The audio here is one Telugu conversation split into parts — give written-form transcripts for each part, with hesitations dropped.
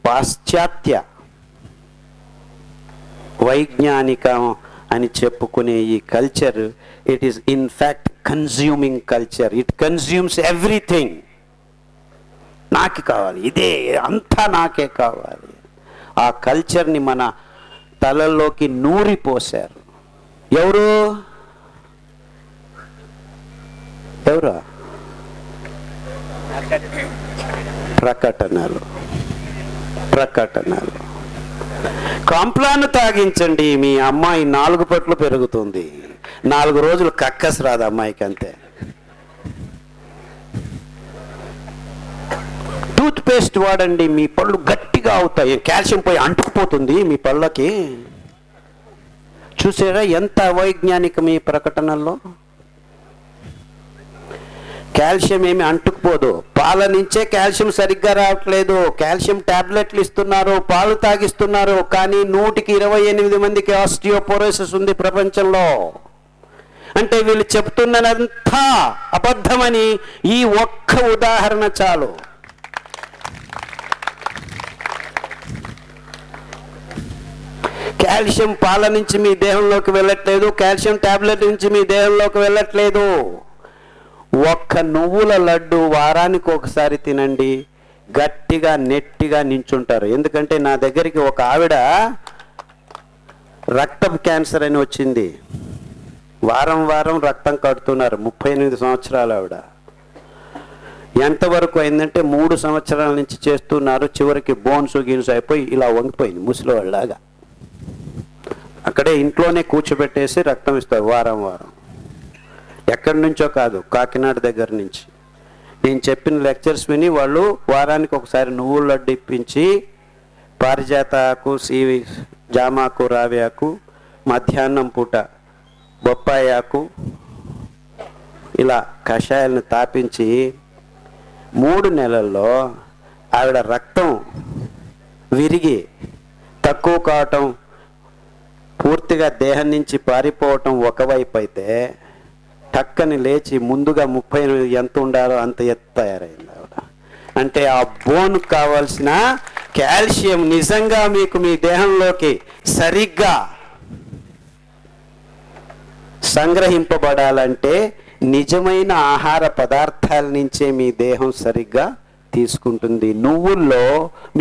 పాశ్చాత్య వైజ్ఞానికం అని చెప్పుకునే ఈ culture, it is in fact consuming culture. It consumes everything. నాకే కావాలి, ఇదే అంతా నాకే కావాలి. ఆ కల్చర్ని మన తలల్లోకి నూరిపోశారు. ఎవరు ప్రకటనలు. కాంప్లాన్ తాగించండి, మీ అమ్మాయి 4 పట్లు పెరుగుతుంది. 4 రోజులు కక్కస్ రాదు అమ్మాయికి, అంతే. టూత్ పేస్ట్ వాడండి, మీ పళ్ళు గట్టిగా అవుతాయి. కాల్షియం పోయి అంటుకుపోతుంది మీ పళ్ళకి. చూసారా ఎంత అవైజ్ఞానికం ఈ ప్రకటనల్లో? కాల్షియం ఏమి అంటుకుపోదు. పాల నుంచే కాల్షియం సరిగ్గా రావట్లేదు. కాల్షియం టాబ్లెట్లు ఇస్తున్నారు, పాలు తాగిస్తున్నారు. కానీ 128 మందికి ఆస్టియోపోరోసిస్ ఉంది ప్రపంచంలో. అంటే వీళ్ళు చెప్తున్నదంతా అబద్ధమని ఈ ఒక్క ఉదాహరణ చాలు. కాల్షియం పాల నుంచి మీ దేహంలోకి వెళ్ళట్లేదు, కాల్షియం టాబ్లెట్ నుంచి మీ దేహంలోకి వెళ్ళట్లేదు. ఒక్క నువ్వుల లడ్డు వారానికి ఒకసారి తినండి, గట్టిగా నెట్టిగా నించుంటారు. ఎందుకంటే నా దగ్గరికి ఒక ఆవిడ రక్తం క్యాన్సర్ అని వచ్చింది. వారం రక్తం కడుతున్నారు. 38 సంవత్సరాలు ఆవిడ. ఎంతవరకు అయిందంటే 3 సంవత్సరాల నుంచి చేస్తున్నారు. చివరికి బోన్స్ గిన్స్ అయిపోయి ఇలా వంగిపోయింది ముసలివాళ్ళలాగా. అక్కడే ఇంట్లోనే కూర్చోబెట్టేసి రక్తం ఇస్తారు వారం. ఎక్కడి నుంచో కాదు, కాకినాడ దగ్గర నుంచి. నేను చెప్పిన లెక్చర్స్ విని వాళ్ళు వారానికి ఒకసారి నువ్వుల లడ్డు ఇప్పించి పారిజాత ఆకు, జామాకు, రావి ఆకు, మధ్యాహ్నం పూట బొప్పాయి ఆకు, ఇలా కషాయాలను తాపించి 3 నెలల్లో ఆవిడ రక్తం విరిగి తక్కువ కావటం, పూర్తిగా దేహం నుంచి పారిపోవటం ఒకవైపు అయితే, టక్కని లేచి ముందుగా 38 ఎంత ఉండాలో అంత ఎత్తు తయారైంది ఆవిడ. అంటే ఆ బోన్ కావాల్సిన కాల్షియం నిజంగా మీకు మీ దేహంలోకి సరిగ్గా సంగ్రహింపబడాలంటే నిజమైన ఆహార పదార్థాల నుంచే మీ దేహం సరిగ్గా తీసుకుంటుంది. నువ్వుల్లో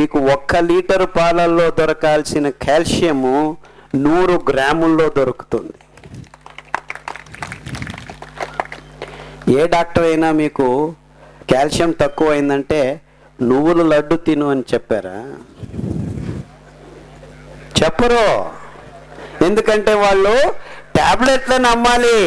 మీకు 1 లీటరు పాలల్లో దొరకాల్సిన కాల్షియము 100 గ్రాముల్లో దొరుకుతుంది. ఏ డాక్టర్ అయినా మీకు కాల్షియం తక్కువ అయిందంటే నువ్వుల లడ్డు తిను అని చెప్పారా? చెప్పరు. ఎందుకంటే వాళ్ళు టాబ్లెట్లను అమ్మాలి.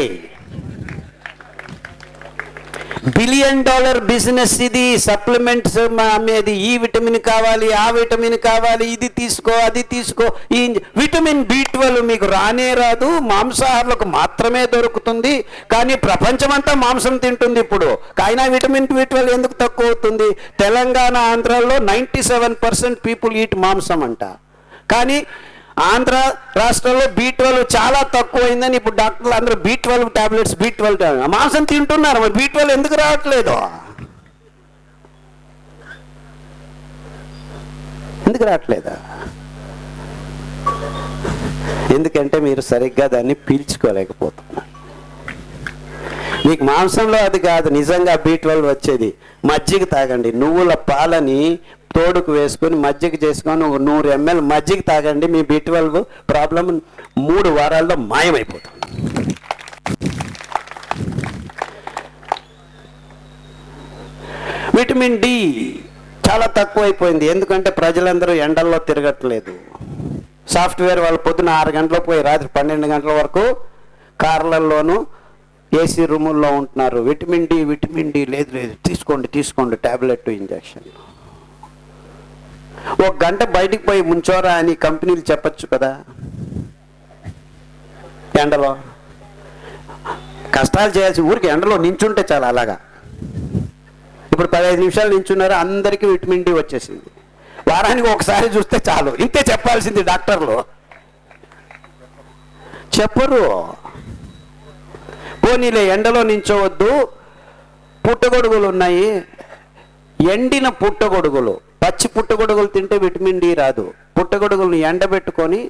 $1 బిలియన్ బిజినెస్ ఇది. సప్లిమెంట్స్ అమ్మేది. ఈ విటమిన్ కావాలి, ఆ విటమిన్ కావాలి, ఇది తీసుకో, అది తీసుకో. ఈ విటమిన్ B12 మీకు రానే రాదు, మాంసాహారులకు మాత్రమే దొరుకుతుంది. కానీ ప్రపంచమంతా మాంసం తింటుంది ఇప్పుడు. అయినా విటమిన్ B12 ఎందుకు తక్కువ అవుతుంది? తెలంగాణ, ఆంధ్రాలో 97% పీపుల్ ఈట్ మాంసం అంట. కానీ ఆంధ్ర రాష్ట్రంలో B12 చాలా తక్కువైందని ఇప్పుడు డాక్టర్లు అందరూ B12 టాబ్లెట్స్, B12 మాంసం తింటున్నారు. మరి B12 ఎందుకు రావట్లేదు? ఎందుకు రావట్లేదా? ఎందుకంటే మీరు సరిగ్గా దాన్ని పీల్చుకోలేకపోతున్నారు. మీకు మాంసంలో అది కాదు నిజంగా B12 వచ్చేది. మజ్జిగ తాగండి. నువ్వుల పాలని తోడుకు వేసుకొని మజ్జిగ చేసుకొని 100 ml మజ్జిగ తాగండి. మీ B12 ప్రాబ్లం 3 వారాల్లో మాయమైపోతుంది. విటమిన్ D చాలా తక్కువైపోయింది. ఎందుకంటే ప్రజలందరూ ఎండల్లో తిరగట్లేదు. సాఫ్ట్వేర్ వాళ్ళు పొద్దున 6 గంటలకు పోయి రాత్రి 12 గంటల వరకు కార్లల్లోనూ ఏసీ రూముల్లో ఉంటున్నారు. విటమిన్ డి లేదు తీసుకోండి టాబ్లెట్, ఇంజక్షన్. 1 గంట బయటికి పోయి ముంచోరా అని కంపెనీలు చెప్పచ్చు కదా. ఎండలో కష్టాలు చేయాల్సి ఊరికి ఎండలో నించుంటే చాలా. అలాగా ఇప్పుడు 15 నిమిషాలు నించున్నారు, అందరికీ విటమిన్ డి వచ్చేసింది. వారానికి ఒకసారి చూస్తే చాలు. ఇంతే చెప్పాల్సింది డాక్టర్లు. చెప్పరు. పోనీలే ఎండలో నించోవద్దు, పుట్టగొడుగులు ఉన్నాయి. ఎండిన పుట్టగొడుగులు పచ్చి పుట్టగొడుగులు తింటే విటమిన్ డి రాదు. పుట్టగొడుగులను ఎండబెట్టుకొని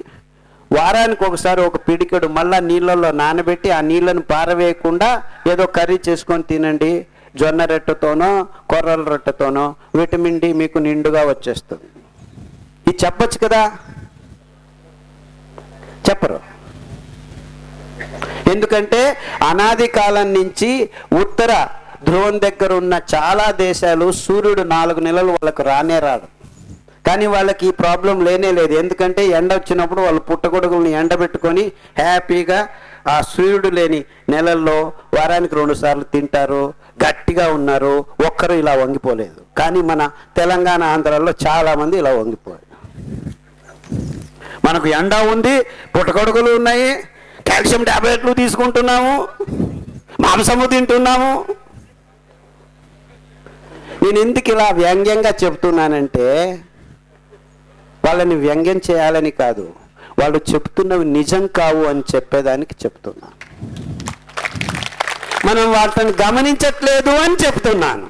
వారానికి ఒకసారి ఒక పిడికెడు మళ్ళా నీళ్ళల్లో నానబెట్టి ఆ నీళ్ళను పారవేయకుండా ఏదో కర్రీ చేసుకొని తినండి. జొన్న రొట్టెతోనో కొర్రల రొట్టెతోనో విటమిన్ డి మీకు నిండుగా వచ్చేస్తుంది. ఇది చెప్పచ్చు కదా, చెప్పరు. ఎందుకంటే అనాది కాలం నుంచి ఉత్తర ధ్రువం దగ్గర ఉన్న చాలా దేశాలు సూర్యుడు 4 నెలలు వాళ్ళకు రానే రాడు. కానీ వాళ్ళకి ఈ ప్రాబ్లం లేనే లేదు. ఎందుకంటే ఎండ వచ్చినప్పుడు వాళ్ళు పుట్టగొడుగులను ఎండబెట్టుకొని హ్యాపీగా ఆ సూర్యుడు లేని నెలల్లో వారానికి 2 సార్లు తింటారు, గట్టిగా ఉన్నారు, ఒక్కరు ఇలా వంగిపోలేదు. కానీ మన తెలంగాణ ఆంధ్రాలో చాలామంది ఇలా వంగిపోయారు. మనకు ఎండ ఉంది, పుట్టగొడుగులు ఉన్నాయి, కాల్షియం టాబ్లెట్లు తీసుకుంటున్నాము, మాంసము తింటున్నాము. నేను ఎందుకు ఇలా వ్యంగ్యంగా చెప్తున్నానంటే వాళ్ళని వ్యంగ్యం చేయాలని కాదు, వాళ్ళు చెప్తున్నవి నిజం కావు అని చెప్పేదానికి చెప్తున్నాను. మనం వాటిని గమనించట్లేదు అని చెప్తున్నాను.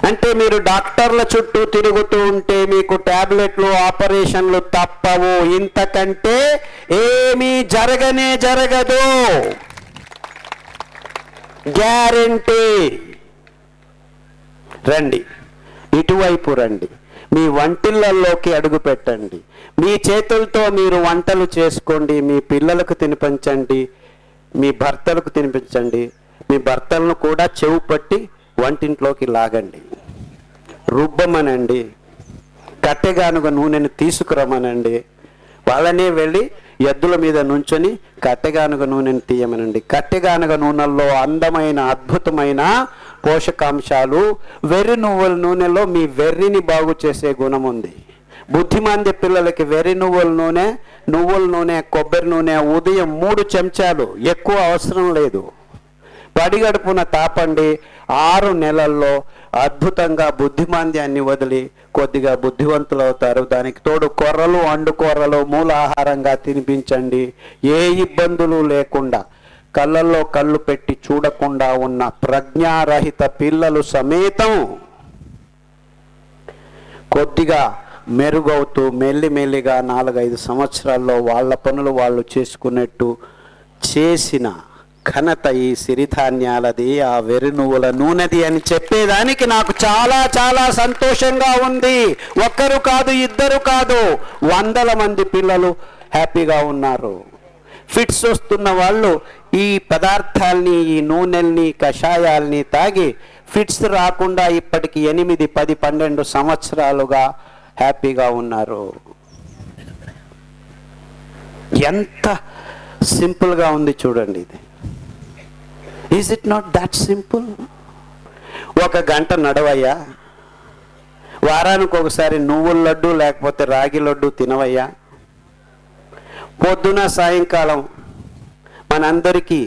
అంటే మీరు డాక్టర్ల చుట్టూ తిరుగుతూ ఉంటే మీకు టాబ్లెట్లు ఆపరేషన్లు తప్పవు. ఇంతకంటే ఏమీ జరగదు, గ్యారెంటీ. రండి, ఇటువైపు రండి, మీ వంటిళ్ళల్లోకి అడుగు పెట్టండి, మీ చేతులతో మీరు వంటలు చేసుకోండి, మీ పిల్లలకు తినిపించండి, మీ భర్తలకు తినిపించండి, మీ భర్తలను కూడా చెవు పట్టి వంటింట్లోకి లాగండి, రుబ్బమనండి, కట్టెగానుగ నూనెను తీసుకురమ్మనండి, వాళ్ళనే వెళ్ళి ఎద్దుల మీద నుంచొని కట్టెగానుగ నూనెను తీయమనండి. కట్టెగానుగ నూనెల్లో అందమైన అద్భుతమైన పోషకాంశాలు, వెర్రి నువ్వుల నూనెలో మీ వెర్రిని బాగు చేసే గుణం ఉంది. బుద్ధిమాంద్య పిల్లలకి వెర్రి నువ్వుల నూనె, కొబ్బరి నూనె ఉదయం 3 చెంచాలు, ఎక్కువ అవసరం లేదు, పడిగడుపున తాపండి. 6 నెలల్లో అద్భుతంగా బుద్ధిమాంద్యాన్ని వదిలి కొద్దిగా బుద్ధివంతులు అవుతారు. దానికి తోడు కొర్రలు, అండుకొర్రలు మూలాహారంగా తినిపించండి. ఏ ఇబ్బందులు లేకుండా కళ్ళల్లో కళ్ళు పెట్టి చూడకుండా ఉన్న ప్రజ్ఞారహిత పిల్లలు సమేతం కొద్దిగా మెరుగవుతూ మెల్లిమెల్లిగా 4-5 సంవత్సరాల్లో వాళ్ళ పనులు వాళ్ళు చేసుకున్నట్టు చేసిన ఘనత ఈ సిరిధాన్యాలది, ఆ వెర్రి నువ్వుల నూనెది అని చెప్పేదానికి నాకు చాలా చాలా సంతోషంగా ఉంది. ఒక్కరు కాదు, ఇద్దరు కాదు, 100 మంది పిల్లలు హ్యాపీగా ఉన్నారు. ఫిట్స్ వస్తున్న వాళ్ళు ఈ పదార్థాల్ని, ఈ నూనెల్ని, కషాయాల్ని తాగి ఫిట్స్ రాకుండా ఇప్పటికి 8, 10, 12 సంవత్సరాలుగా హ్యాపీగా ఉన్నారు. ఎంత సింపుల్గా ఉంది చూడండి ఇది. Is it not that simple? 1 గంట నడవయ్యా, వారానికి ఒకసారి నువ్వుల లడ్డు లేకపోతే రాగి లడ్డు తినవయ్యా, పొద్దున సాయంకాలం మనందరికీ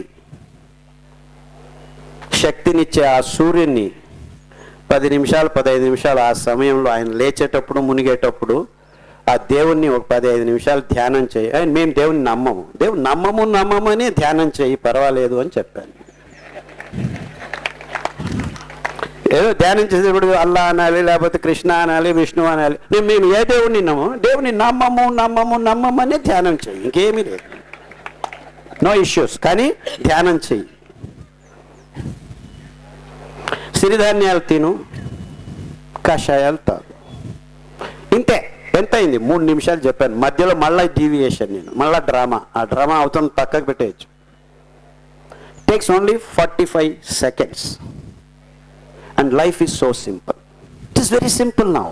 శక్తినిచ్చే ఆ సూర్యుని 10 నిమిషాలు 15 నిమిషాలు ఆ సమయంలో ఆయన లేచేటప్పుడు మునిగేటప్పుడు ఆ దేవుణ్ణి ఒక 15 నిమిషాలు ధ్యానం చేయి. మేము దేవుని నమ్మమని ధ్యానం చేయి, పర్వాలేదు అని చెప్పాను. ఏదో ధ్యానం చేసేటప్పుడు అల్లా అనాలి, లేకపోతే కృష్ణ అనాలి, విష్ణు అనాలి. మేము ఏ దేవుణ్ణి దేవుని నమ్మమని ధ్యానం చేయి, ఇంకేమీ లేదు, నో ఇష్యూస్. కానీ ధ్యానం చెయ్యి, సిరిధాన్యాలు తిను, కషాయాలు తాగు, ఇంతే. ఎంత అయింది? 3 నిమిషాలు చెప్పాను. మధ్యలో మళ్ళీ డీవియేషన్, నేను మళ్ళీ ఆ డ్రామా అవుతుంది, పక్కకు పెట్టేయచ్చు. Takes only 45 seconds and life is so simple. It is very simple now.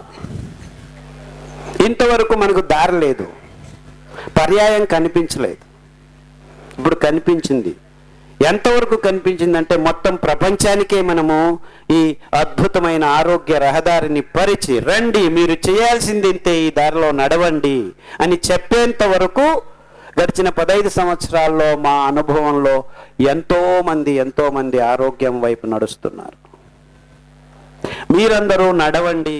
ఇంతవరకు మనకు దారి లేదు, పర్యాయం కనిపించలేదు, ఇప్పుడు కనిపించింది. ఎంతవరకు కనిపించిందంటే మొత్తం ప్రపంచానికే మనము ఈ అద్భుతమైన ఆరోగ్య రహదారిని పరిచి, రండి మీరు చేయాల్సింది ఇంతే, ఈ దారిలో నడవండి అని చెప్పేంత వరకు గడిచిన 15 సంవత్సరాల్లో మా అనుభవంలో ఎంతో మంది ఆరోగ్యం వైపు నడుస్తున్నారు. మీరందరూ నడవండి.